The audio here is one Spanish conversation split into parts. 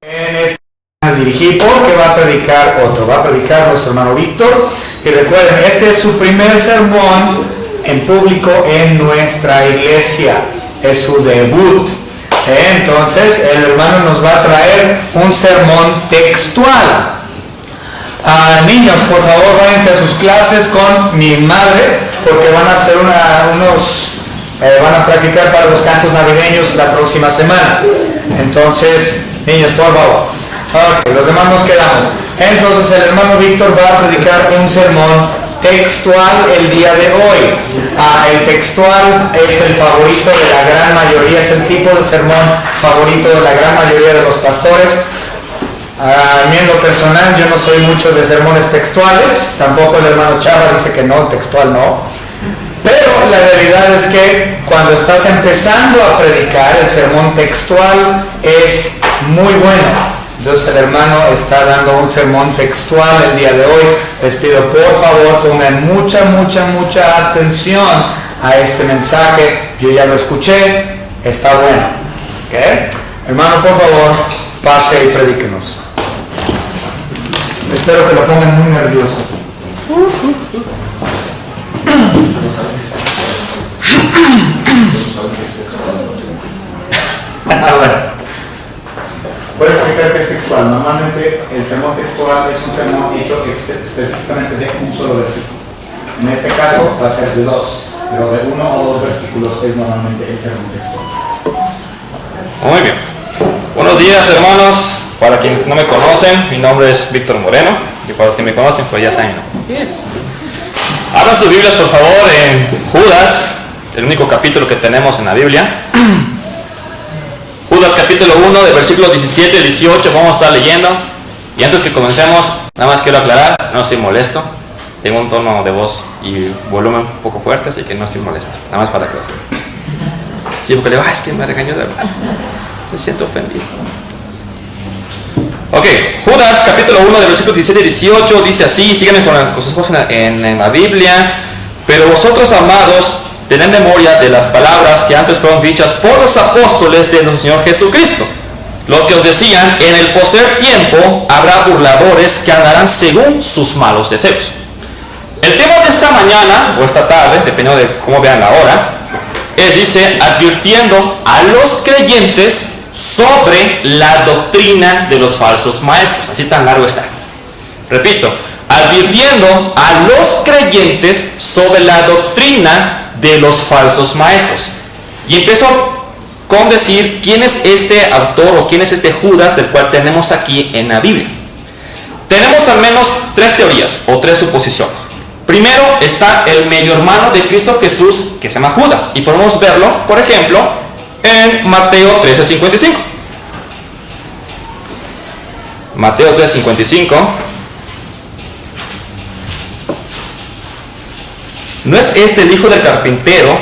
En esta dirigir porque va a predicar otro, va a predicar nuestro hermano Víctor. Y recuerden, este es su primer sermón en público en nuestra iglesia, es su debut. Entonces el hermano nos va a traer un sermón textual. Niños, por favor, váyanse a sus clases con mi madre porque van a hacer van a practicar para los cantos navideños la próxima semana. Entonces, niños, por favor. Ok, los demás nos quedamos. Entonces el hermano Víctor va a predicar un sermón textual el día de hoy. El textual es el favorito de la gran mayoría, es el tipo de sermón favorito de la gran mayoría de los pastores. A mí en lo personal yo no soy mucho de sermones textuales, tampoco el hermano Chava dice que no, textual no. Pero la realidad es que cuando estás empezando a predicar, el sermón textual es muy bueno. Entonces el hermano está dando un sermón textual el día de hoy. Les pido por favor pongan mucha atención a este mensaje. Yo ya lo escuché, está bueno. ¿Okay? Hermano, por favor, pase y predíquenos. Espero que lo pongan muy nervioso. Voy a explicar qué es textual. Normalmente el sermón textual es un sermón hecho específicamente de un solo versículo. En este caso va a ser de dos, pero de uno o dos versículos es normalmente el sermón textual. Muy bien. Buenos días, hermanos. Para quienes no me conocen, mi nombre es Víctor Moreno. Y para los que me conocen, pues ya saben. Yes. Abran sus Biblias, por favor, en Judas, el único capítulo que tenemos en la Biblia. Judas capítulo 1, de versículos 17 y 18, vamos a estar leyendo. Y antes que comencemos, nada más quiero aclarar, no estoy molesto. Tengo un tono de voz y volumen un poco fuerte, así que no estoy molesto. Nada más para que lo sepan. Sí, porque le digo, es que me regañó de verdad. Me siento ofendido. Ok, Judas capítulo 1, de versículos 17 y 18, dice así, síganme con sus ojos en la Biblia. Pero vosotros, amados, tened memoria de las palabras que antes fueron dichas por los apóstoles de nuestro Señor Jesucristo, los que os decían, en el postrer tiempo habrá burladores que andarán según sus malos deseos. El tema de esta mañana, o esta tarde, dependiendo de cómo vean la hora, dice, advirtiendo a los creyentes sobre la doctrina de los falsos maestros. Así tan largo está. Repito, advirtiendo a los creyentes sobre la doctrina de los falsos maestros. Y empiezo con decir quién es este autor o quién es este Judas del cual tenemos aquí en la Biblia. Tenemos al menos tres teorías o tres suposiciones. Primero está el medio hermano de Cristo Jesús que se llama Judas. Y podemos verlo, por ejemplo, en Mateo 13:55. Mateo 13:55. ¿No es este el hijo del carpintero?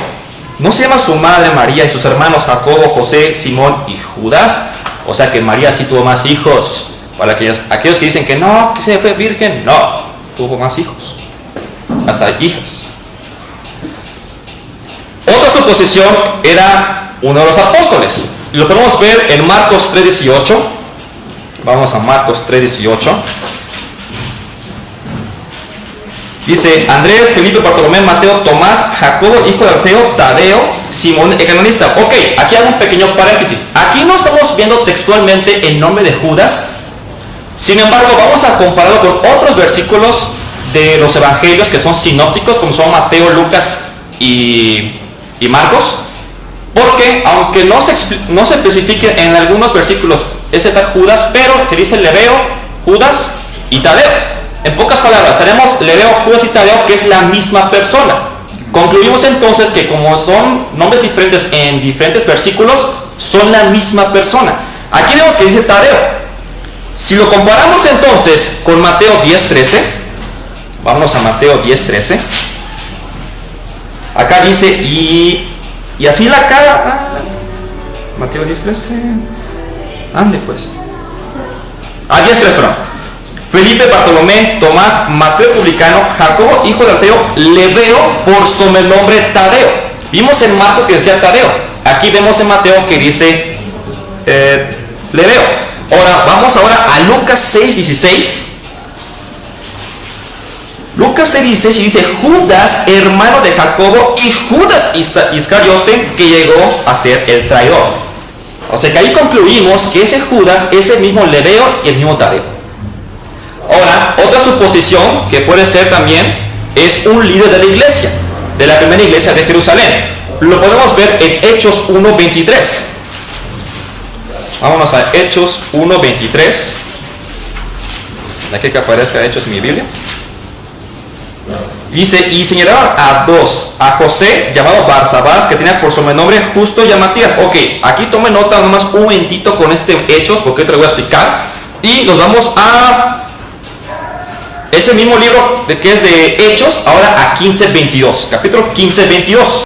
¿No se llama su madre María y sus hermanos Jacobo, José, Simón y Judas? O sea que María sí tuvo más hijos. Para aquellos que dicen que no, que se fue virgen. No, tuvo más hijos. Hasta hijas. Otra suposición era uno de los apóstoles. Lo podemos ver en Marcos 3:18. Vamos a Marcos 3:18. Dice, Andrés, Felipe, Bartolomé, Mateo, Tomás, Jacobo, hijo de Alfeo, Tadeo, Simón, el canonista. Ok, aquí hago un pequeño paréntesis. Aquí no estamos viendo textualmente el nombre de Judas. Sin embargo, vamos a compararlo con otros versículos de los evangelios que son sinópticos, como son Mateo, Lucas y Marcos. Porque, aunque no se especifique en algunos versículos ese tal Judas, pero se dice Lebeo, Judas y Tadeo. En pocas palabras, tenemos Lebeo, Judas y Tadeo, que es la misma persona. Concluimos entonces que como son nombres diferentes en diferentes versículos, son la misma persona. Aquí vemos que dice Tadeo. Si lo comparamos entonces con Mateo 10:13, vamos a Mateo 10:13. Acá dice, y así la cara. Mateo 10:13. Ande pues. 10:13, perdón. Felipe, Bartolomé, Tomás, Mateo publicano, Jacobo, hijo de Alfeo, Lebeo, por sobrenombre Tadeo. Vimos en Marcos que decía Tadeo. Aquí vemos en Mateo que dice Lebeo. Ahora, vamos ahora a Lucas 6:16. Lucas 6:16 dice: Judas, hermano de Jacobo, y Judas Iscariote, que llegó a ser el traidor. O sea que ahí concluimos que ese Judas es el mismo Lebeo y el mismo Tadeo. Ahora, otra suposición que puede ser también es un líder de la iglesia, de la primera iglesia de Jerusalén. Lo podemos ver en Hechos 1:23. Vámonos a Hechos 1:23. Aquí que aparezca Hechos en mi Biblia. Dice: y señalaron a dos, a José, llamado Barsabás, que tenía por sobrenombre Justo, y a Matías. Ok, aquí tome nota nomás un momentito con este Hechos, porque te lo voy a explicar. Y nos vamos a ese mismo libro que es de Hechos, ahora a 15:22, capítulo 15:22.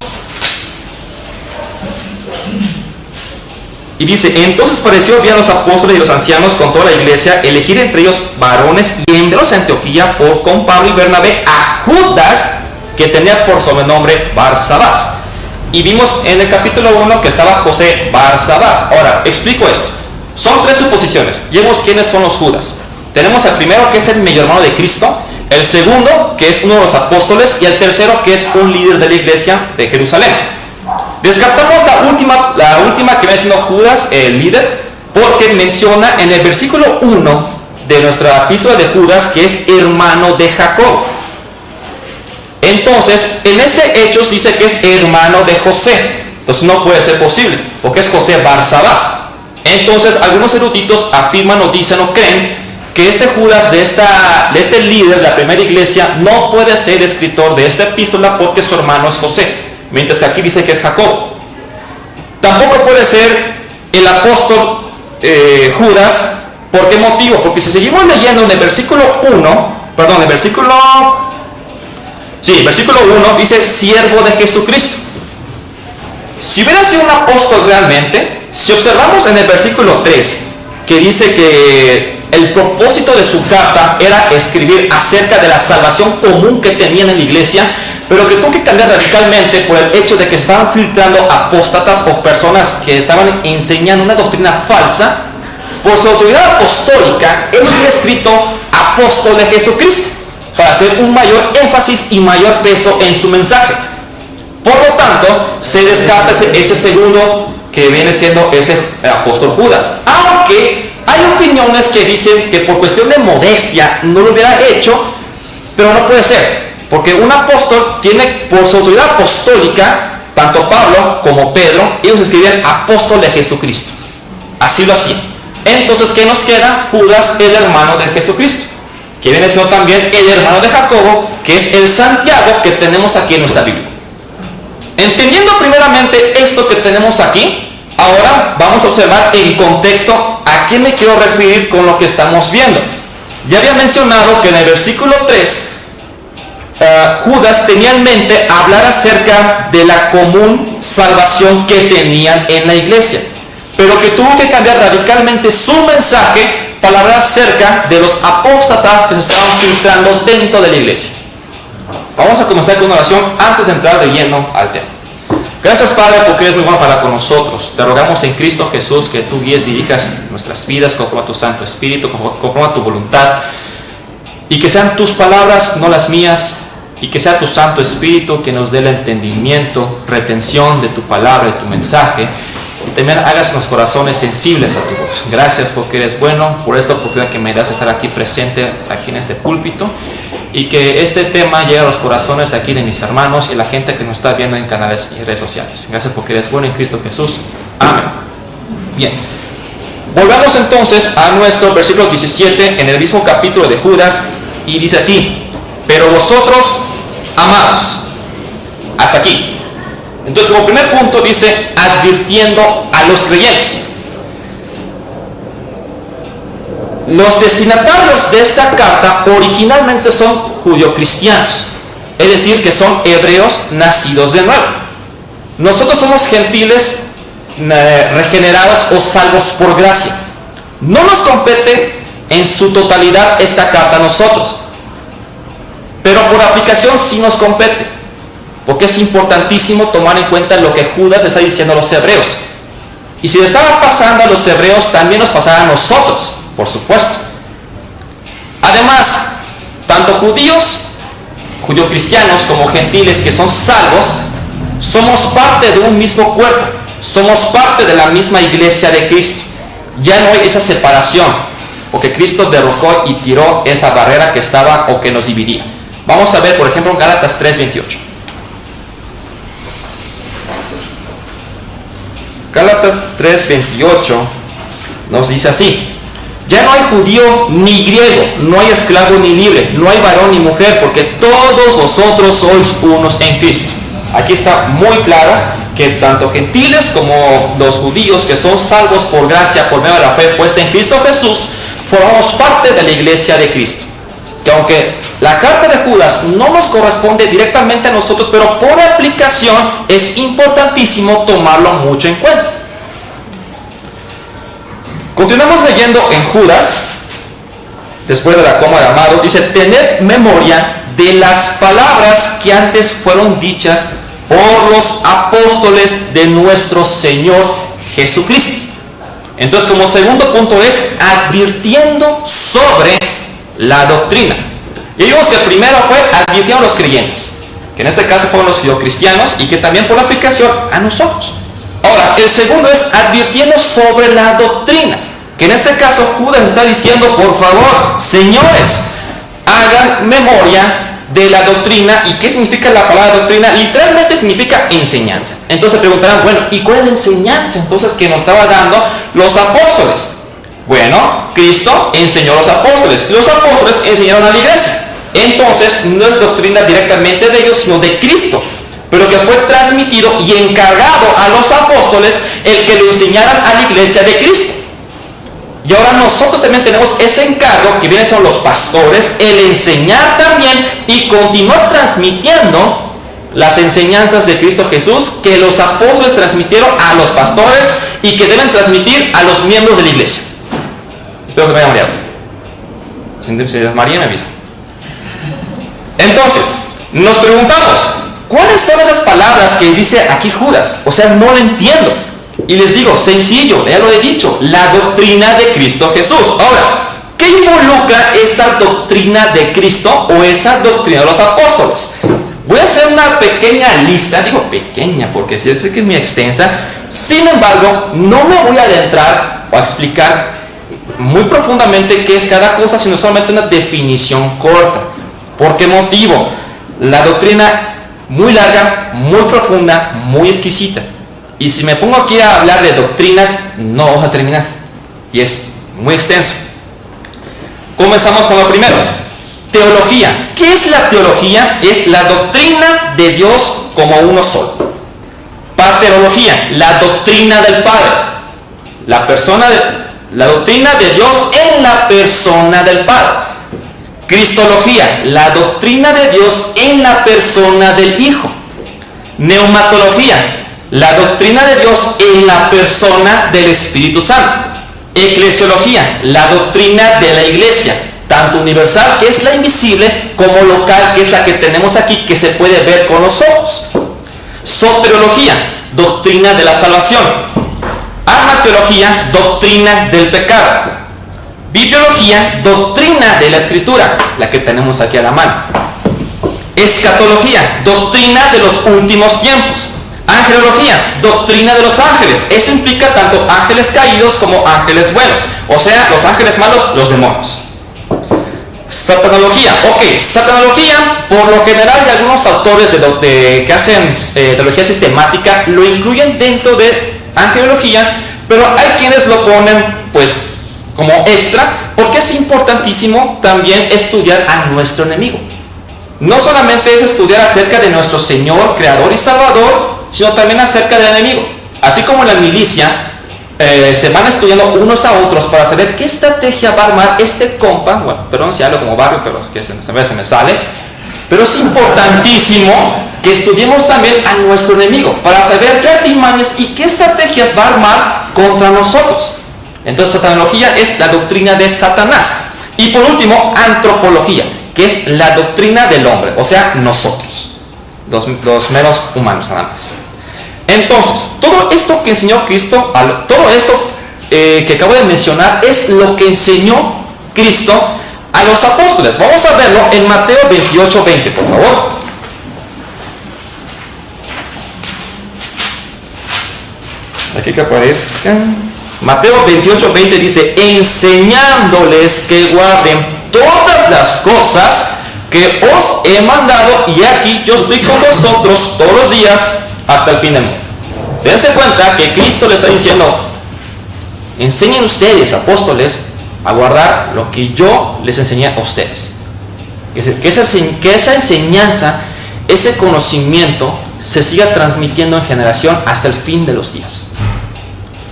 Y dice: entonces pareció bien a los apóstoles y los ancianos con toda la iglesia elegir entre ellos varones y enviarlos a Antioquía con Pablo y Bernabé a Judas, que tenía por sobrenombre Barsabás. Y vimos en el capítulo 1 que estaba José Barsabás. Ahora, explico esto. Son tres suposiciones. Vemos quiénes son los Judas. Tenemos el primero, que es el medio hermano de Cristo; el segundo, que es uno de los apóstoles; y el tercero, que es un líder de la iglesia de Jerusalén. Descartamos la última que viene siendo Judas, el líder, porque menciona en el versículo 1 de nuestra epístola de Judas que es hermano de Jacob. Entonces, en este Hechos dice que es hermano de José. Entonces no puede ser posible, porque es José Barsabás. Entonces, algunos eruditos afirman o dicen o creen que este Judas de este líder de la primera iglesia no puede ser escritor de esta epístola porque su hermano es José, mientras que aquí dice que es Jacob. Tampoco puede ser el apóstol Judas. ¿Por qué motivo? Porque si seguimos leyendo en el versículo 1 dice siervo de Jesucristo. Si hubiera sido un apóstol realmente, si observamos en el versículo 3 que dice que el propósito de su carta era escribir acerca de la salvación común que tenían en la iglesia, pero que tuvo que cambiar radicalmente por el hecho de que estaban filtrando apóstatas o personas que estaban enseñando una doctrina falsa. Por su autoridad apostólica, él había escrito apóstol de Jesucristo para hacer un mayor énfasis y mayor peso en su mensaje. Por lo tanto, se descarta ese segundo que viene siendo ese apóstol Judas, aunque hay opiniones que dicen que por cuestión de modestia no lo hubiera hecho, pero no puede ser, porque un apóstol tiene por su autoridad apostólica, tanto Pablo como Pedro, ellos escribían apóstol de Jesucristo, así lo hacían. Entonces, ¿qué nos queda? Judas, el hermano de Jesucristo, que viene siendo también el hermano de Jacobo, que es el Santiago que tenemos aquí en nuestra Biblia. Entendiendo primeramente esto que tenemos aquí, ahora vamos a observar en contexto a qué me quiero referir con lo que estamos viendo. Ya había mencionado que en el versículo 3, Judas tenía en mente hablar acerca de la común salvación que tenían en la iglesia, pero que tuvo que cambiar radicalmente su mensaje para hablar acerca de los apóstatas que se estaban filtrando dentro de la iglesia. Vamos a comenzar con una oración antes de entrar de lleno al tema. Gracias, Padre, porque eres muy bueno para con nosotros. Te rogamos en Cristo Jesús que tú guíes, dirijas nuestras vidas conforme a tu Santo Espíritu, conforme a tu voluntad, y que sean tus palabras, no las mías, y que sea tu Santo Espíritu que nos dé el entendimiento, retención de tu palabra y tu mensaje, y también hagas los corazones sensibles a tu voz. Gracias porque eres bueno, por esta oportunidad que me das de estar aquí presente, aquí en este púlpito, y que este tema llegue a los corazones de aquí de mis hermanos y la gente que nos está viendo en canales y redes sociales. Gracias porque eres bueno en Cristo Jesús. Amén. Bien, volvamos entonces a nuestro versículo 17 en el mismo capítulo de Judas, y dice aquí: pero vosotros, amados, hasta aquí. Entonces, como primer punto dice advirtiendo a los creyentes. Los destinatarios de esta carta originalmente son judio-cristianos, es decir, que son hebreos nacidos de nuevo. Nosotros somos gentiles regenerados o salvos por gracia. No nos compete en su totalidad esta carta a nosotros, pero por aplicación sí nos compete, porque es importantísimo tomar en cuenta lo que Judas le está diciendo a los hebreos. Y si le estaba pasando a los hebreos, también nos pasará a nosotros, por supuesto. Además, tanto judio-cristianos como gentiles que son salvos, somos parte de un mismo cuerpo, somos parte de la misma iglesia de Cristo. Ya no hay esa separación, porque Cristo derrocó y tiró esa barrera que estaba o que nos dividía. Vamos a ver, por ejemplo, en Gálatas 3:28. Gálatas 3:28 nos dice así: ya no hay judío ni griego, no hay esclavo ni libre, no hay varón ni mujer, porque todos vosotros sois unos en Cristo. Aquí está muy claro que tanto gentiles como los judíos que son salvos por gracia, por medio de la fe puesta en Cristo Jesús, formamos parte de la iglesia de Cristo. Que aunque la carta de Judas no nos corresponde directamente a nosotros, pero por aplicación es importantísimo tomarlo mucho en cuenta. Continuamos leyendo en Judas, después de la coma de amados, dice: tened memoria de las palabras que antes fueron dichas por los apóstoles de nuestro Señor Jesucristo. Entonces, como segundo punto es advirtiendo sobre la doctrina. Y vimos que el primero fue advirtiendo a los creyentes, que en este caso fueron los cristianos, y que también por aplicación a nosotros. Ahora, el segundo es advirtiendo sobre la doctrina, que en este caso Judas está diciendo: por favor, señores, hagan memoria de la doctrina. ¿Y qué significa la palabra doctrina? Literalmente significa enseñanza. Entonces preguntarán: bueno, ¿y cuál es la enseñanza entonces que nos estaba dando los apóstoles? Bueno, Cristo enseñó a los apóstoles enseñaron a la iglesia. Entonces no es doctrina directamente de ellos, sino de Cristo, pero que fue transmitido y encargado a los apóstoles el que lo enseñaran a la iglesia de Cristo. Y ahora nosotros también tenemos ese encargo, que vienen siendo los pastores, el enseñar también y continuar transmitiendo las enseñanzas de Cristo Jesús que los apóstoles transmitieron a los pastores y que deben transmitir a los miembros de la iglesia. Espero que me haya mareado. Si se desmaría, me avisa. Entonces, nos preguntamos: ¿cuáles son esas palabras que dice aquí Judas? O sea, no lo entiendo. Y les digo, sencillo, ya lo he dicho, la doctrina de Cristo Jesús. Ahora, ¿qué involucra esa doctrina de Cristo o esa doctrina de los apóstoles? Voy a hacer una pequeña lista, digo pequeña porque sí sé que es muy extensa. Sin embargo, no me voy a adentrar o a explicar muy profundamente qué es cada cosa, sino solamente una definición corta. ¿Por qué motivo? La doctrina muy larga, muy profunda, muy exquisita. Y si me pongo aquí a hablar de doctrinas, no vamos a terminar. Y es muy extenso. Comenzamos con lo primero. Teología. ¿Qué es la teología? Es la doctrina de Dios como uno solo. Paterología. La doctrina del Padre. La doctrina de Dios en la persona del Padre. Cristología. La doctrina de Dios en la persona del Hijo. Neumatología. La doctrina de Dios en la persona del Espíritu Santo. Eclesiología, la doctrina de la iglesia, tanto universal, que es la invisible, como local, que es la que tenemos aquí, que se puede ver con los ojos. Soteriología, doctrina de la salvación. Armateología, doctrina del pecado. Bibliología, doctrina de la escritura, la que tenemos aquí a la mano. Escatología, doctrina de los últimos tiempos. Angelología, doctrina de los ángeles. Eso implica tanto ángeles caídos como ángeles buenos. O sea, los ángeles malos, los demonios. Satanología. Satanología, por lo general, de algunos autores que hacen teología sistemática, lo incluyen dentro de angelología, pero hay quienes lo ponen, pues, como extra, porque es importantísimo también estudiar a nuestro enemigo. No solamente es estudiar acerca de nuestro Señor, Creador y Salvador, sino también acerca del enemigo. Así como en la milicia se van estudiando unos a otros para saber qué estrategia va a armar este compa. Bueno, perdón si hablo como barrio, pero es que se me sale. Pero es importantísimo que estudiemos también a nuestro enemigo para saber qué artimañas y qué estrategias va a armar contra nosotros. Entonces, satanología es la doctrina de Satanás. Y por último, antropología, que es la doctrina del hombre, o sea, nosotros, los meros humanos nada más. Entonces, todo esto que enseñó Cristo, todo esto que acabo de mencionar, es lo que enseñó Cristo a los apóstoles. Vamos a verlo en Mateo 28:20, por favor. Aquí que aparezca. Mateo 28:20 dice: enseñándoles que guarden todas las cosas que os he mandado, y aquí yo estoy con vosotros todos los días hasta el fin del mundo. Dense cuenta que Cristo le está diciendo: enseñen ustedes, apóstoles, a guardar lo que yo les enseñé a ustedes. Que esa enseñanza, ese conocimiento, se siga transmitiendo en generación hasta el fin de los días.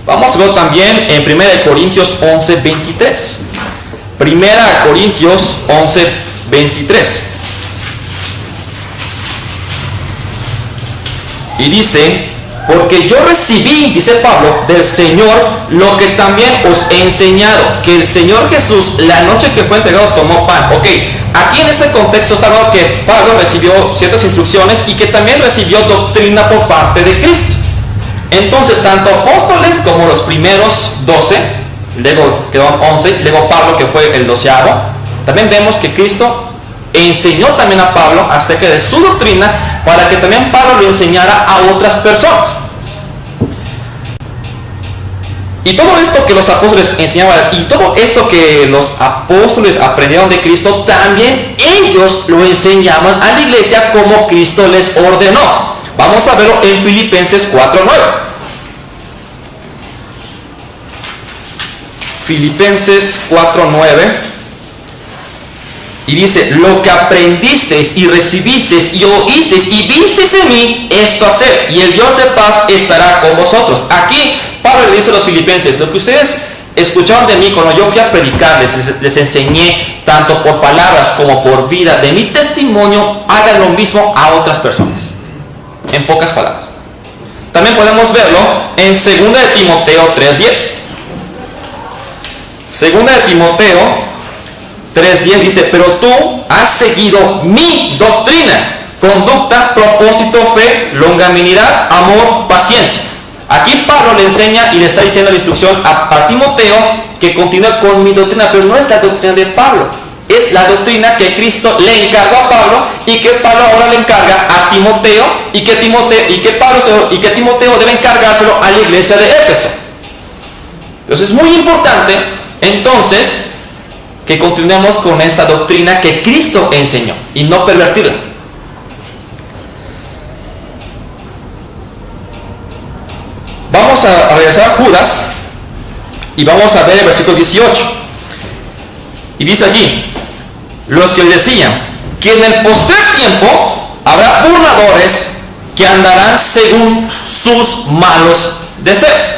Vamos a ver también en 1 Corintios 11:23. 1 Corintios 11:23. Y dice: porque yo recibí, dice Pablo, del Señor lo que también os he enseñado, que el Señor Jesús, la noche que fue entregado, tomó pan. Ok, aquí en ese contexto está hablando que Pablo recibió ciertas instrucciones y que también recibió doctrina por parte de Cristo. Entonces, tanto apóstoles como los primeros 12, luego quedó 11, luego Pablo, que fue el 12avo, también vemos que Cristo enseñó también a Pablo acerca de su doctrina, para que también Pablo lo enseñara a otras personas. Y todo esto que los apóstoles enseñaban, y todo esto que los apóstoles aprendieron de Cristo, también ellos lo enseñaban a la iglesia como Cristo les ordenó. Vamos a verlo en Filipenses 4:9. Filipenses 4:9. Y dice: lo que aprendisteis y recibisteis y oísteis y visteis en mí, esto hacer, y el Dios de paz estará con vosotros. Aquí Pablo le dice a los filipenses: lo que ustedes escucharon de mí cuando yo fui a predicarles, les enseñé tanto por palabras como por vida de mi testimonio, hagan lo mismo a otras personas. En pocas palabras. También podemos verlo en 2 de Timoteo 3:10. 2 de Timoteo 3:10 dice: pero tú has seguido mi doctrina, conducta, propósito, fe, longanimidad, amor, paciencia. Aquí Pablo le enseña y le está diciendo la instrucción a Timoteo que continúe con mi doctrina, pero no es la doctrina de Pablo, es la doctrina que Cristo le encargó a Pablo y que Pablo ahora le encarga a Timoteo, y que Timoteo debe encargárselo a la iglesia de Éfeso. Entonces es muy importante entonces que continuemos con esta doctrina que Cristo enseñó y no pervertirla. Vamos a regresar a Judas y vamos a ver el versículo 18. Y dice allí: los que decían que en el postrer tiempo habrá burladores que andarán según sus malos deseos.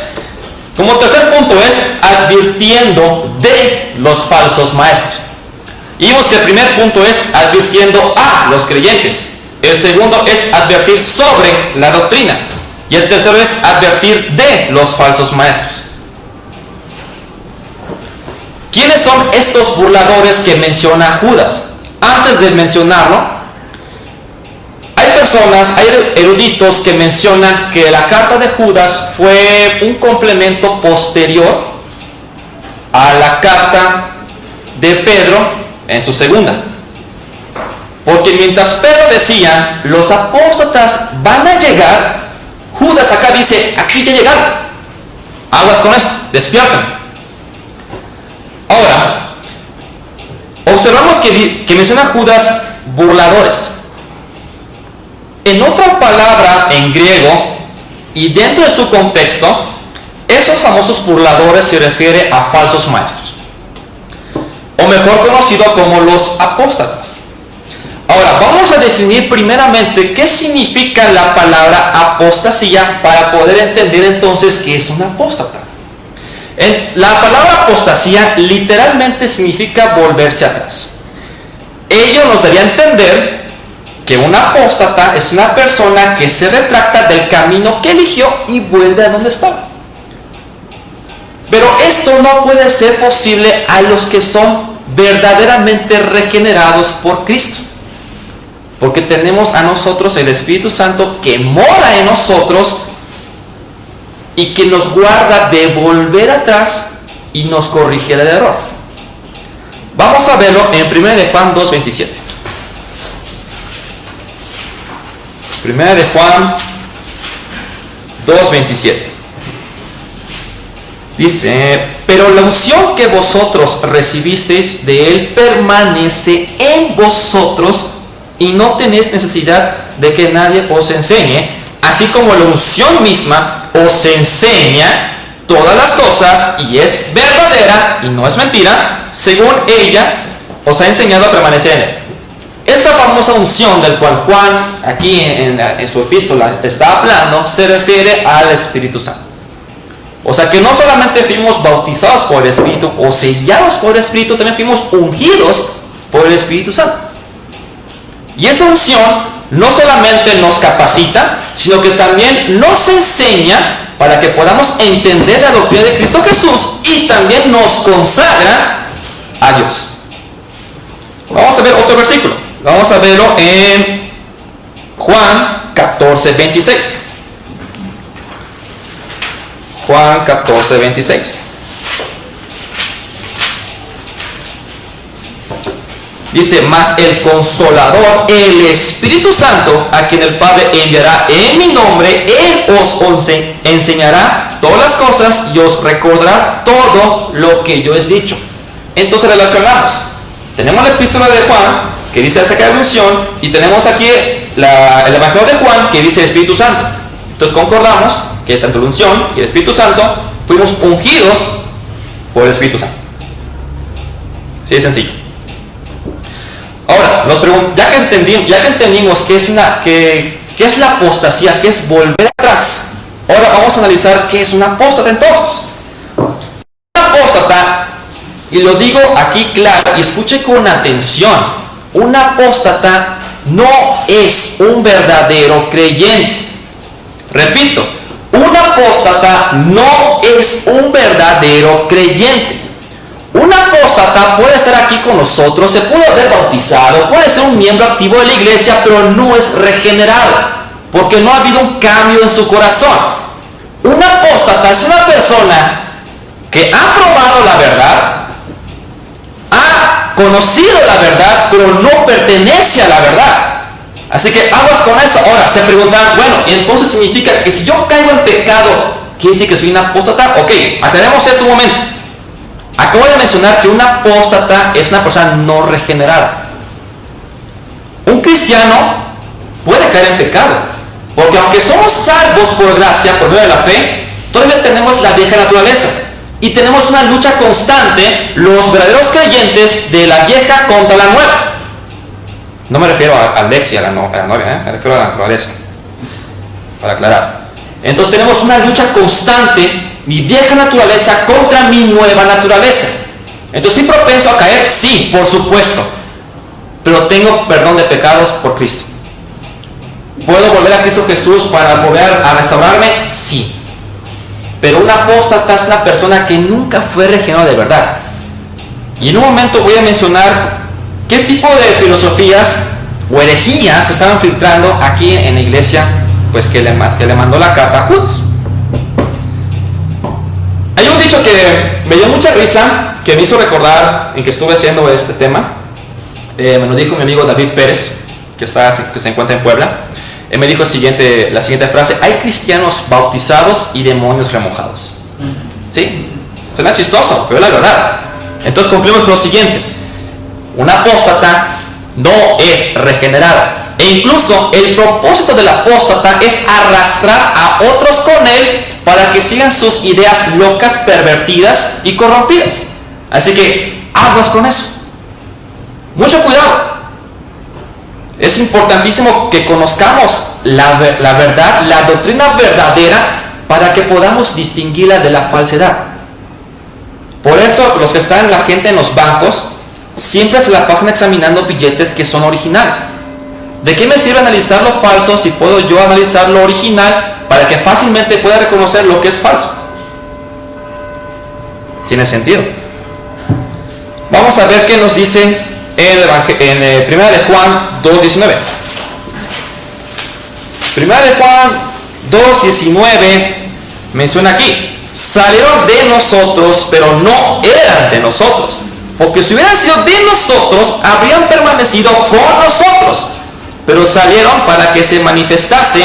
Como tercer punto es advirtiendo de los falsos maestros. Y vimos que el primer punto es advirtiendo a los creyentes. El segundo es advertir sobre la doctrina. Y el tercero es advertir de los falsos maestros. ¿Quiénes son estos burladores que menciona Judas? Antes de mencionarlo, hay eruditos que mencionan que la carta de Judas fue un complemento posterior a la carta de Pedro en su segunda. Porque mientras Pedro decía, los apóstatas van a llegar, Judas acá dice, aquí ya llegaron. Aguas con esto, despierten. Ahora, observamos que menciona Judas burladores. En otra palabra en griego y dentro de su contexto, esos famosos burladores se refiere a falsos maestros, o mejor conocido como los apóstatas. Ahora, vamos a definir primeramente qué significa la palabra apostasía para poder entender entonces qué es un apóstata. La palabra apostasía literalmente significa volverse atrás. Ello nos daría a entender que un apóstata es una persona que se retracta del camino que eligió y vuelve a donde estaba. Pero esto no puede ser posible a los que son verdaderamente regenerados por Cristo. Porque tenemos a nosotros el Espíritu Santo que mora en nosotros y que nos guarda de volver atrás y nos corrige del error. Vamos a verlo en 1 de Juan 2:27. 1 de Juan 2:27. Dice, pero la unción que vosotros recibisteis de Él permanece en vosotros y no tenéis necesidad de que nadie os enseñe, así como la unción misma os enseña todas las cosas y es verdadera y no es mentira, según ella os ha enseñado a permanecer en Él. Esta famosa unción del cual Juan aquí en su epístola está hablando se refiere al Espíritu Santo. O sea que no solamente fuimos bautizados por el Espíritu o sellados por el Espíritu, también fuimos ungidos por el Espíritu Santo. Y esa unción no solamente nos capacita, sino que también nos enseña para que podamos entender la doctrina de Cristo Jesús y también nos consagra a Dios. Vamos a ver otro versículo. Vamos a verlo en Juan 14:26. Juan 14:26. Dice, mas el Consolador, el Espíritu Santo, a quien el Padre enviará en mi nombre, Él os enseñará todas las cosas y os recordará todo lo que yo he dicho. Entonces relacionamos. Tenemos la epístola de Juan, que dice acerca de la unción, y tenemos aquí el Evangelio de Juan, que dice el Espíritu Santo. Entonces concordamos que tanto la unción y el Espíritu Santo fuimos ungidos por el Espíritu Santo. Así de sencillo. Ahora, ya que entendimos qué es la apostasía, qué es volver atrás, ahora vamos a analizar qué es una apóstata entonces. Una apóstata, y lo digo aquí claro, y escuche con atención, una apóstata no es un verdadero creyente. Repito, un apóstata no es un verdadero creyente. Un apóstata puede estar aquí con nosotros, se puede haber bautizado, puede ser un miembro activo de la iglesia, pero no es regenerado, porque no ha habido un cambio en su corazón. Un apóstata es una persona que ha probado la verdad, ha conocido la verdad, pero no pertenece a la verdad. Así que aguas con eso. Ahora se preguntan, bueno, entonces significa que si yo caigo en pecado, ¿quiere decir que soy un apóstata? Ok, aclaremos esto un momento. Acabo de mencionar que un apóstata es una persona no regenerada. Un cristiano puede caer en pecado, porque aunque somos salvos por gracia, por medio de la fe, todavía tenemos la vieja naturaleza y tenemos una lucha constante, los verdaderos creyentes, de la vieja contra la nueva. No me refiero a Lexi, a la novia, me refiero a la naturaleza, para aclarar. Entonces tenemos una lucha constante, mi vieja naturaleza contra mi nueva naturaleza. Entonces, ¿sí propenso a caer? Sí, por supuesto. Pero tengo perdón de pecados por Cristo. ¿Puedo volver a Cristo Jesús para volver a restaurarme? Sí. Pero un apóstata es una persona que nunca fue regenerada de verdad. Y en un momento voy a mencionar qué tipo de filosofías o herejías se estaban filtrando aquí en la iglesia, pues que le mandó la carta a Judas. Hay un dicho que me dio mucha risa, que me hizo recordar en que estuve haciendo este tema. Me lo dijo mi amigo David Pérez, que se encuentra en Puebla. Él me dijo la siguiente frase: hay cristianos bautizados y demonios remojados. ¿Sí? Suena chistoso, pero es la verdad. Entonces concluimos con lo siguiente: un apóstata no es regenerado, e incluso el propósito del apóstata es arrastrar a otros con él para que sigan sus ideas locas, pervertidas y corrompidas. Así que aguas con eso, mucho cuidado. Es importantísimo que conozcamos la verdad, la doctrina verdadera, para que podamos distinguirla de la falsedad. Por eso los que están, la gente en los bancos, siempre se la pasan examinando billetes que son originales. ¿De qué me sirve analizar lo falso si puedo yo analizar lo original para que fácilmente pueda reconocer lo que es falso? ¿Tiene sentido? Vamos a ver qué nos dice en 1 de Juan 2:19. 1 de Juan 2:19 menciona aquí, salieron de nosotros, pero no eran de nosotros. Porque si hubieran sido de nosotros, habrían permanecido con nosotros. Pero salieron para que se manifestase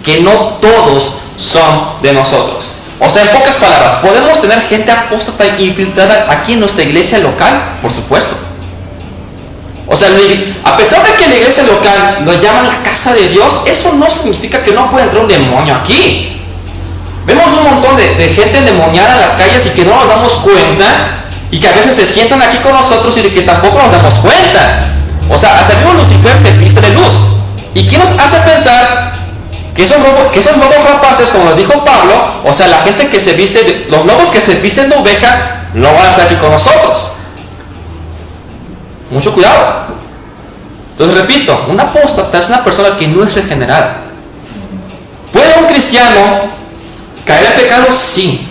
que no todos son de nosotros. O sea, en pocas palabras, ¿podemos tener gente apóstata infiltrada aquí en nuestra iglesia local? Por supuesto. O sea, a pesar de que la iglesia local lo llaman la casa de Dios, eso no significa que no pueda entrar un demonio aquí. Vemos un montón de gente endemoniada en las calles y que no nos damos cuenta, y que a veces se sientan aquí con nosotros y de que tampoco nos damos cuenta. O sea, hasta el mismo Lucifer se viste de luz. ¿Y qué nos hace pensar que esos lobos rapaces, como lo dijo Pablo, o sea, la gente que se viste, los lobos que se visten de oveja, no van a estar aquí con nosotros? Mucho cuidado. Entonces repito, un apóstata es una persona que no es regenerada. ¿Puede un cristiano caer en pecado? Sí.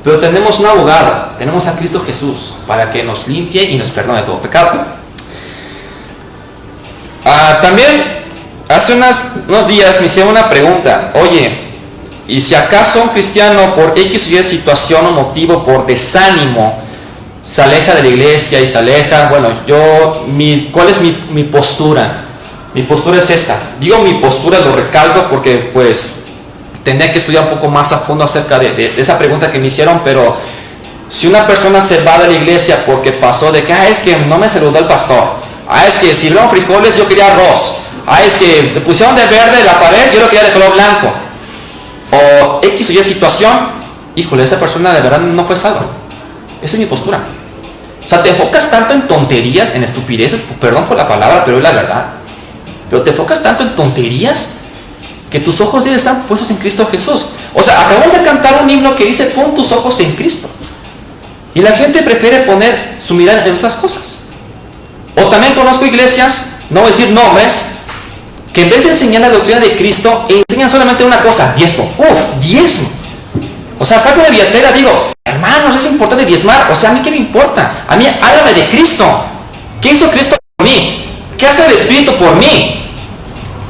Pero tenemos un abogado, tenemos a Cristo Jesús, para que nos limpie y nos perdone todo pecado. También hace unos días me hicieron una pregunta. Oye, ¿y si acaso un cristiano por X o Y situación o motivo, por desánimo, se aleja de la iglesia y se aleja? Bueno, ¿cuál es mi postura? Mi postura es esta. Digo mi postura, lo recalco porque pues tendría que estudiar un poco más a fondo acerca de esa pregunta que me hicieron, pero si una persona se va de la iglesia porque pasó de que, es que no me saludó el pastor, es que sirvieron frijoles, yo quería arroz, es que le pusieron de verde la pared, yo lo quería de color blanco, o X o Y situación, híjole, esa persona de verdad no fue salva. Esa es mi postura. O sea, te enfocas tanto en tonterías, en estupideces, perdón por la palabra, pero es la verdad, pero te enfocas tanto en tonterías que tus ojos deben estar puestos en Cristo Jesús. O sea, acabamos de cantar un himno que dice, pon tus ojos en Cristo. Y la gente prefiere poner su mirada en otras cosas. O también conozco iglesias, no voy a decir nombres, que en vez de enseñar la doctrina de Cristo, enseñan solamente una cosa, diezmo. Diezmo. O sea, saco de billetera, digo, hermanos, es importante diezmar. O sea, ¿a mí qué me importa? A mí, háblame de Cristo. ¿Qué hizo Cristo por mí? ¿Qué hace el Espíritu por mí?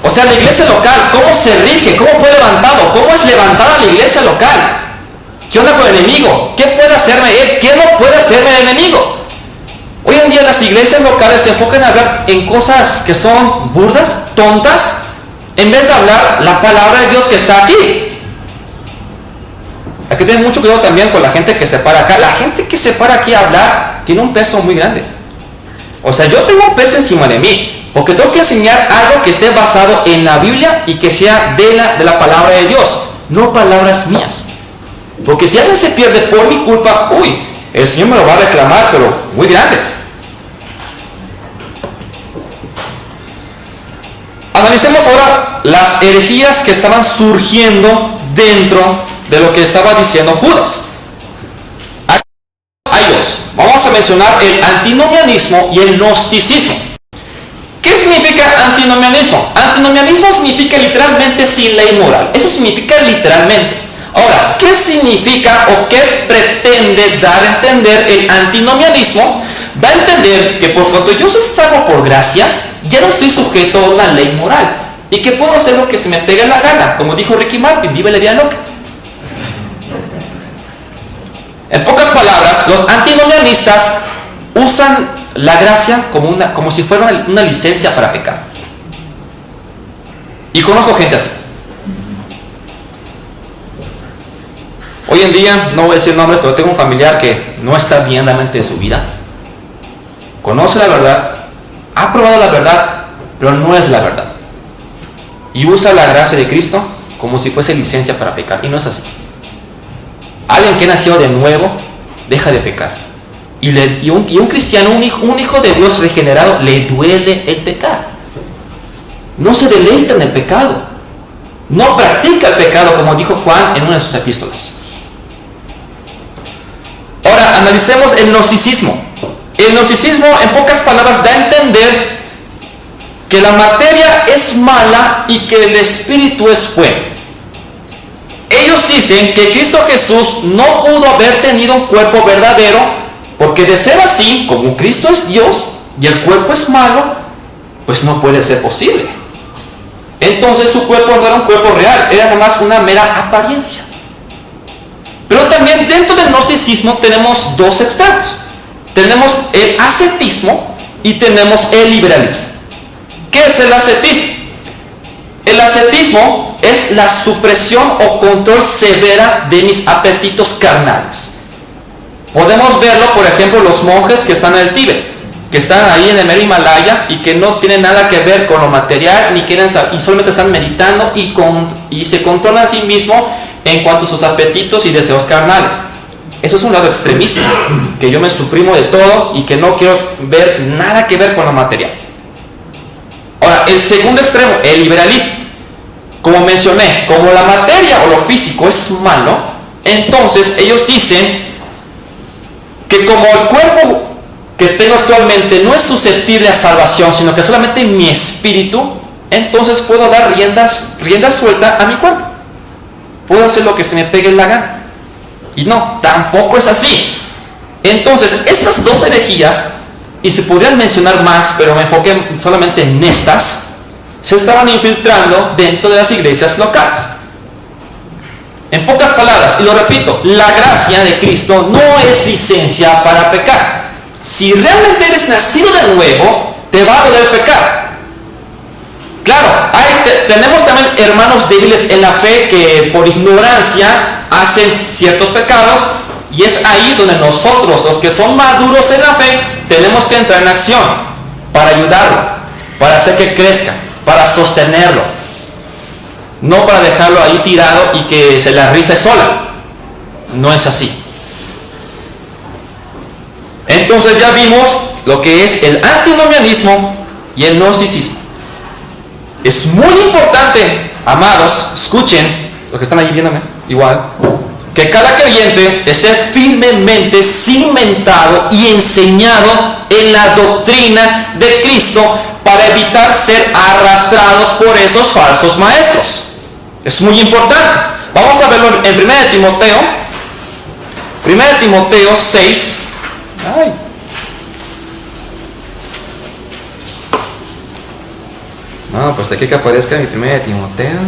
O sea, la iglesia local, ¿cómo se rige? ¿Cómo fue levantado? ¿Cómo es levantada la iglesia local? ¿Qué onda con el enemigo? ¿Qué puede hacerme él? ¿Qué no puede hacerme el enemigo? Hoy en día las iglesias locales se enfocan en hablar en cosas que son burdas, tontas, en vez de hablar la palabra de Dios que está aquí. Hay que tener mucho cuidado también con la gente que se para acá. La gente que se para aquí a hablar tiene un peso muy grande. O sea, yo tengo un peso encima de mí, porque tengo que enseñar algo que esté basado en la Biblia y que sea de la palabra de Dios, no palabras mías. Porque si alguien se pierde por mi culpa, el Señor me lo va a reclamar, pero muy grande. Analicemos ahora las herejías que estaban surgiendo dentro de lo que estaba diciendo Judas. Hay dos. Vamos a mencionar el antinomianismo y el gnosticismo. ¿Qué significa antinomianismo? Antinomianismo significa literalmente sin ley moral. Eso significa literalmente. Ahora, ¿qué significa o qué pretende dar a entender el antinomianismo? Da a entender que por cuanto yo soy salvo por gracia, ya no estoy sujeto a una ley moral y que puedo hacer lo que se me pegue la gana, como dijo Ricky Martin, vive la vida loca. En pocas palabras, los antinomianistas usan la gracia como si fuera una licencia para pecar. Y conozco gente así. Hoy en día, no voy a decir nombres, pero tengo un familiar que no está bien la mente de su vida. Conoce la verdad, ha probado la verdad, pero no es la verdad. Y usa la gracia de Cristo como si fuese licencia para pecar. Y no es así. Alguien que nació de nuevo deja de pecar. Y un cristiano, un hijo de Dios regenerado, le duele el pecar. No se deleita en el pecado. No practica el pecado, como dijo Juan en una de sus epístolas. Ahora, analicemos el gnosticismo. El gnosticismo, en pocas palabras, da a entender que la materia es mala y que el espíritu es bueno. Ellos dicen que Cristo Jesús no pudo haber tenido un cuerpo verdadero, porque de ser así, como Cristo es Dios y el cuerpo es malo, pues no puede ser posible. Entonces su cuerpo no era un cuerpo real, era nomás una mera apariencia. Pero también dentro del gnosticismo tenemos dos extremos. Tenemos el ascetismo y tenemos el liberalismo. ¿Qué es el ascetismo? El ascetismo es la supresión o control severa de mis apetitos carnales. Podemos verlo, por ejemplo, los monjes que están en el Tíbet, que están ahí en el mero Himalaya y que no tienen nada que ver con lo material, ni quieren y solamente están meditando y se controlan a sí mismos en cuanto a sus apetitos y deseos carnales. Eso es un lado extremista, que yo me suprimo de todo y que no quiero ver nada que ver con lo material. Ahora, el segundo extremo, el liberalismo. Como mencioné, como la materia o lo físico es malo, entonces ellos dicen que como el cuerpo que tengo actualmente no es susceptible a salvación, sino que solamente mi espíritu, entonces puedo dar rienda suelta a mi cuerpo. Puedo hacer lo que se me pegue la gana. Y no, tampoco es así. Entonces, estas dos herejías, y se podrían mencionar más, pero me enfoqué solamente en estas, se estaban infiltrando dentro de las iglesias locales. En pocas palabras, y lo repito, la gracia de Cristo no es licencia para pecar. Si realmente eres nacido de nuevo, te va a doler pecar. Claro, tenemos también hermanos débiles en la fe que por ignorancia hacen ciertos pecados, y es ahí donde nosotros, los que son maduros en la fe, tenemos que entrar en acción para ayudarlo, para hacer que crezca, para sostenerlo, no para dejarlo ahí tirado y que se la rife sola. No es así. Entonces ya vimos lo que es el antinomianismo y el gnosticismo. Es muy importante, amados, escuchen, los que están ahí viéndome, igual, que cada creyente esté firmemente cimentado y enseñado en la doctrina de Cristo para evitar ser arrastrados por esos falsos maestros. Es muy importante. Vamos a verlo en 1 Timoteo 6. Ay. No, pues de aquí que aparezca mi 1 Timoteo.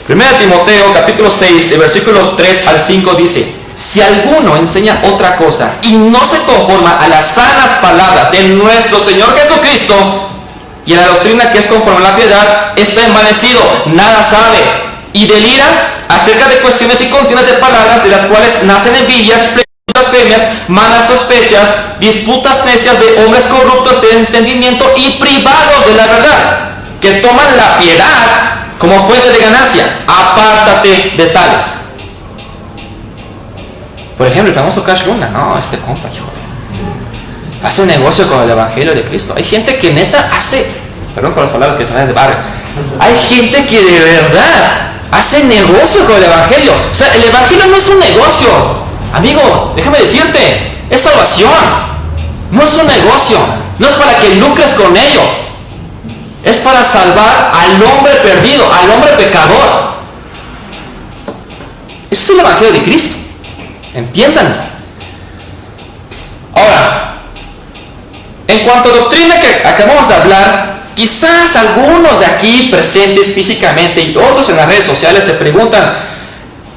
1 Timoteo capítulo 6, de versículo 3 al 5 dice: si alguno enseña otra cosa y no se conforma a las sanas palabras de nuestro Señor Jesucristo y a la doctrina que es conforme a la piedad, está envanecido, nada sabe y delira acerca de cuestiones y contiendas de palabras, de las cuales nacen envidias, blasfemias, malas sospechas, disputas necias de hombres corruptos de entendimiento y privados de la verdad, que toman la piedad como fuente de ganancia. Apártate de tales. Por ejemplo, el famoso Cash Luna. No, este compa, hijo, hace negocio con el Evangelio de Cristo. Hay gente que neta hace, perdón por las palabras que se me de barrio, hay gente que de verdad hace negocio con el Evangelio. O sea, el Evangelio no es un negocio, amigo, déjame decirte, es salvación. No es un negocio, no es para que lucres con ello, es para salvar al hombre perdido, al hombre pecador. Ese es el Evangelio de Cristo, entiéndanlo. Ahora, en cuanto a doctrina que acabamos de hablar, quizás algunos de aquí presentes físicamente y otros en las redes sociales se preguntan: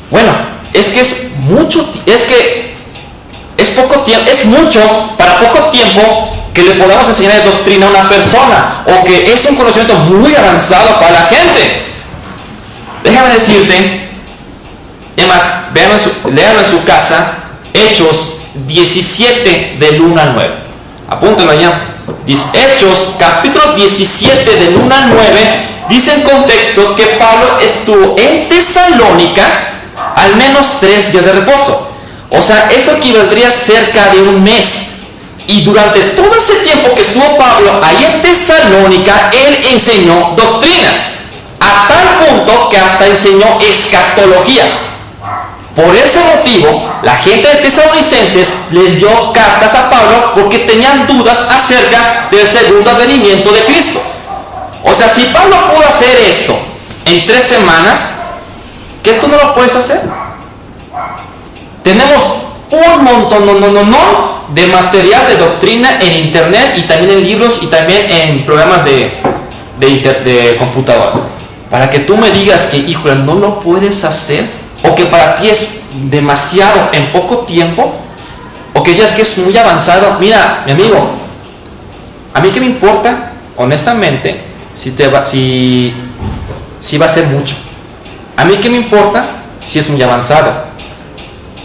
bueno, es que es mucho, es poco tiempo, es mucho para poco tiempo que le podamos enseñar de doctrina a una persona, o que es un conocimiento muy avanzado para la gente. Déjame decirte, además, léanlo en su casa, Hechos 17 del 1 al 9. Apúntenlo ya. Dice, Hechos capítulo 17 del 1 al 9, dice en contexto que Pablo estuvo en Tesalónica al menos 3 días de reposo. O sea, eso equivaldría cerca de un mes. Y durante todo ese tiempo que estuvo Pablo ahí en Tesalónica, él enseñó doctrina, a tal punto que hasta enseñó escatología. Por ese motivo, la gente de Tesalonicenses les dio cartas a Pablo porque tenían dudas acerca del segundo advenimiento de Cristo. O sea, si Pablo pudo hacer esto en 3 semanas, ¿qué tú no lo puedes hacer? Tenemos un montón de material de doctrina en internet, y también en libros, y también en programas de computadora, para que tú me digas que, híjole, no lo puedes hacer. o que para ti es demasiado en poco tiempo, o que digas que es muy avanzado. Mira, mi amigo, a mí qué me importa, honestamente, si va a ser mucho. A mí qué me importa si es muy avanzado.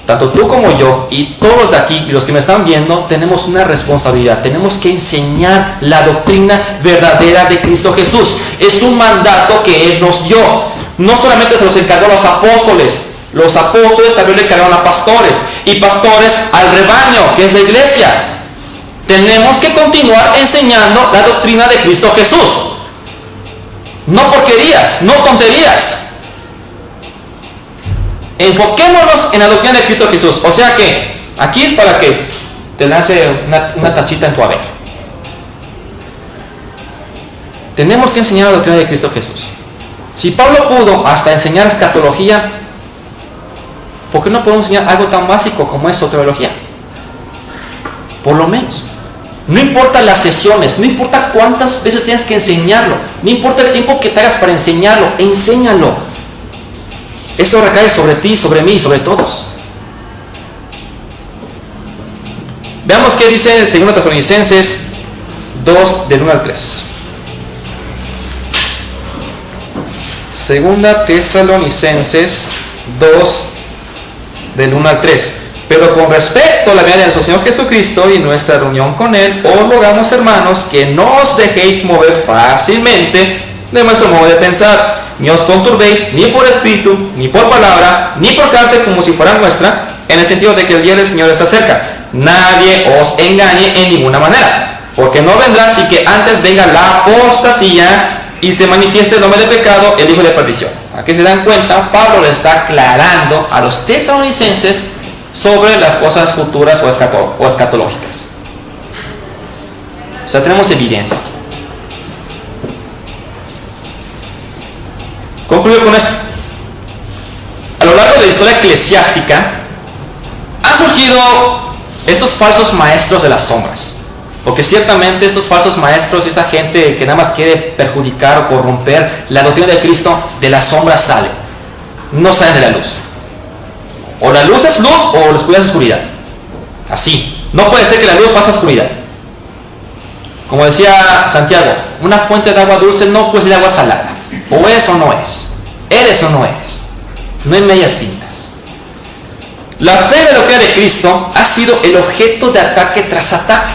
Tanto tú como yo y todos los de aquí y los que me están viendo tenemos una responsabilidad. Tenemos que enseñar la doctrina verdadera de Cristo Jesús. Es un mandato que Él nos dio. No solamente se los encargó a los apóstoles. Los apóstoles también le encargaron a pastores. Y pastores al rebaño, que es la iglesia. Tenemos que continuar enseñando la doctrina de Cristo Jesús. No porquerías, no tonterías. Enfoquémonos en la doctrina de Cristo Jesús. O sea que aquí es para que te lance una tachita en tu haber. Tenemos que enseñar la doctrina de Cristo Jesús. Si Pablo pudo hasta enseñar escatología, ¿por qué no podemos enseñar algo tan básico como es soteriología? Por lo menos. No importa las sesiones, no importa cuántas veces tienes que enseñarlo, no importa el tiempo que te hagas para enseñarlo, enséñalo. Eso recae sobre ti, sobre mí, sobre todos. Veamos qué dice 2 Tesalonicenses 2, del 1 al 3. 2 Tesalonicenses 2, del 1 al 3. Pero con respecto a la venida de nuestro Señor Jesucristo y nuestra reunión con Él, os rogamos, hermanos, que no os dejéis mover fácilmente de nuestro modo de pensar, ni os conturbéis, ni por espíritu, ni por palabra, ni por carta como si fuera nuestra, en el sentido de que el día del Señor está cerca. Nadie os engañe en ninguna manera, porque no vendrá sin que antes venga la apostasía y se manifieste el hombre de pecado, el hijo de perdición. Aquí se dan cuenta, Pablo le está aclarando a los tesalonicenses sobre las cosas futuras o escatológicas. O sea, tenemos evidencia aquí. Concluyo con esto. A lo largo de la historia eclesiástica han surgido estos falsos maestros de las sombras, porque ciertamente estos falsos maestros y esa gente que nada más quiere perjudicar o corromper la doctrina de Cristo, de las sombras salen, no salen de la luz. O la luz es luz o la oscuridad es oscuridad. Así, no puede ser que la luz pase a oscuridad. Como decía Santiago, una fuente de agua dulce no puede ser de agua salada. O es o no es. Eres o no eres. No hay medias tintas. La fe de la doctrina de Cristo ha sido el objeto de ataque tras ataque.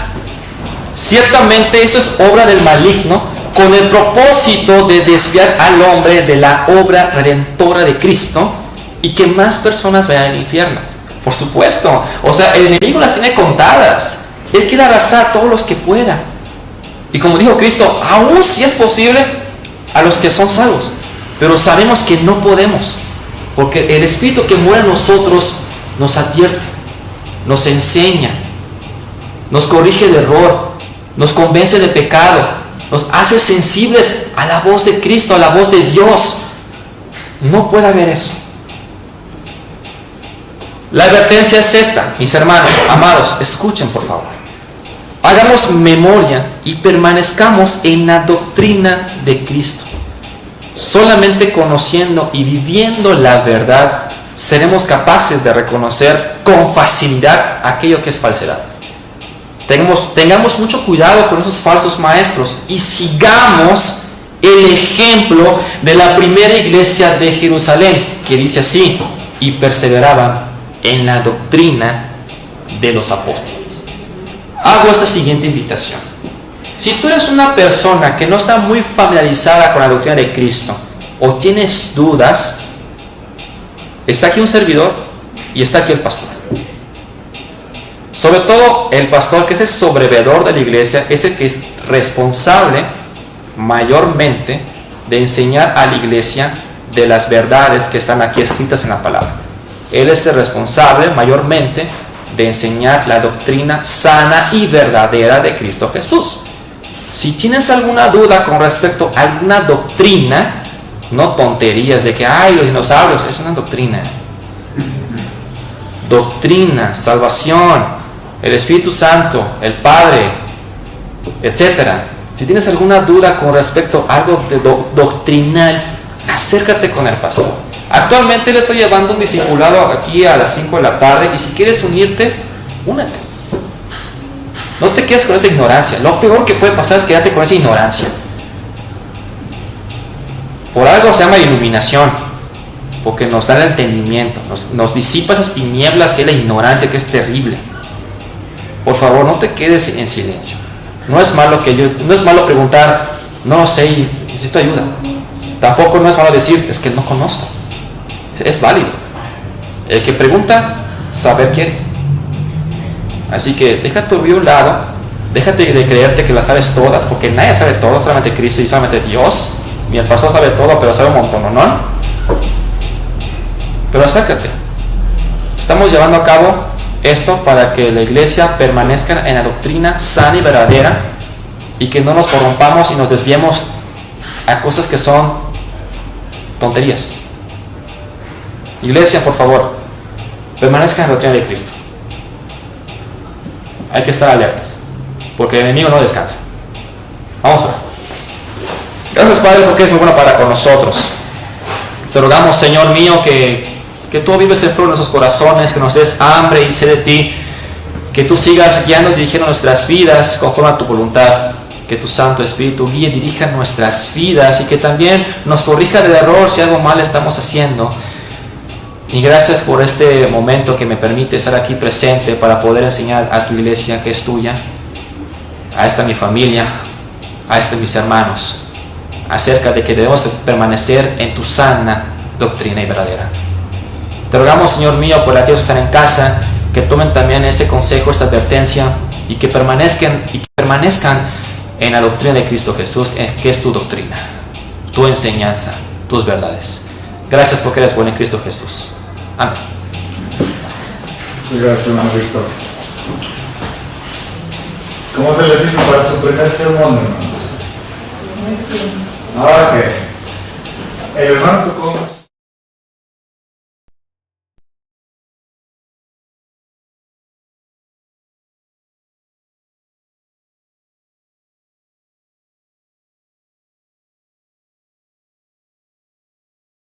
Ciertamente eso es obra del maligno con el propósito de desviar al hombre de la obra redentora de Cristo y que más personas vayan al infierno. Por supuesto. O sea, el enemigo las tiene contadas. Él quiere arrastrar a todos los que pueda. Y como dijo Cristo, aún si es posible, a los que son salvos. Pero sabemos que no podemos, porque el Espíritu que muere en nosotros nos advierte, nos enseña, nos corrige el error, nos convence de pecado, nos hace sensibles a la voz de Cristo, a la voz de Dios. No puede haber eso. La advertencia es esta, mis hermanos, amados, escuchen por favor. Hagamos memoria y permanezcamos en la doctrina de Cristo. Solamente conociendo y viviendo la verdad seremos capaces de reconocer con facilidad aquello que es falsedad. Tengamos mucho cuidado con esos falsos maestros y sigamos el ejemplo de la primera iglesia de Jerusalén, que dice así: y perseveraban en la doctrina de los apóstoles. Hago esta siguiente invitación. Si tú eres una persona que no está muy familiarizada con la doctrina de Cristo o tienes dudas, está aquí un servidor y está aquí el pastor. Sobre todo el pastor, que es el sobreveedor de la iglesia, es el que es responsable mayormente de enseñar a la iglesia de las verdades que están aquí escritas en la palabra. Él es el responsable mayormente de enseñar la doctrina sana y verdadera de Cristo Jesús. Si tienes alguna duda con respecto a alguna doctrina, no tonterías de que ay, los dinosaurios, es una doctrina. Doctrina, salvación, el Espíritu Santo, el Padre, etc. Si tienes alguna duda con respecto a algo doctrinal, acércate con el pastor. Actualmente él está llevando un discipulado aquí a las 5 de la tarde y si quieres unirte, únete. No te quedes con esa ignorancia. Lo peor que puede pasar es quedarte con esa ignorancia. Por algo se llama iluminación, porque nos da el entendimiento, nos disipa esas tinieblas que es la ignorancia, que es terrible. Por favor, no te quedes en silencio. No es malo preguntar, no lo sé y necesito ayuda. Tampoco no es malo decir, es que no conozco. Es válido. El que pregunta, saber quiere. Así que deja tu orgullo a un lado, déjate de creerte que las sabes todas, porque nadie sabe todo, solamente Cristo y solamente Dios. Mi el pastor sabe todo, pero sabe un montón, ¿no? Pero acércate. Estamos llevando a cabo esto para que la iglesia permanezca en la doctrina sana y verdadera y que no nos corrompamos y nos desviemos a cosas que son tonterías. Iglesia, por favor, permanezca en la doctrina de Cristo. Hay que estar alertas, porque el enemigo no descansa. Vamos a ver. Gracias, Padre, porque es muy bueno para con nosotros. Te rogamos, Señor mío, que tú avives el fuego en nuestros corazones, que nos des hambre y sed de ti, que tú sigas guiando y dirigiendo nuestras vidas conforme a tu voluntad, que tu Santo Espíritu guíe y dirija nuestras vidas y que también nos corrija del error si algo mal estamos haciendo. Y gracias por este momento que me permite estar aquí presente para poder enseñar a tu iglesia que es tuya, a esta mi familia, a mis hermanos, acerca de que debemos permanecer en tu sana doctrina y verdadera. Te rogamos, Señor mío, por aquellos que están en casa, que tomen también este consejo, esta advertencia y que permanezcan en la doctrina de Cristo Jesús, que es tu doctrina, tu enseñanza, tus verdades. Gracias porque eres bueno en Cristo Jesús. Amén. Muchas gracias, hermano Víctor. ¿Cómo se les hizo para su primer sermón, hermano? Ok. El hermano tocó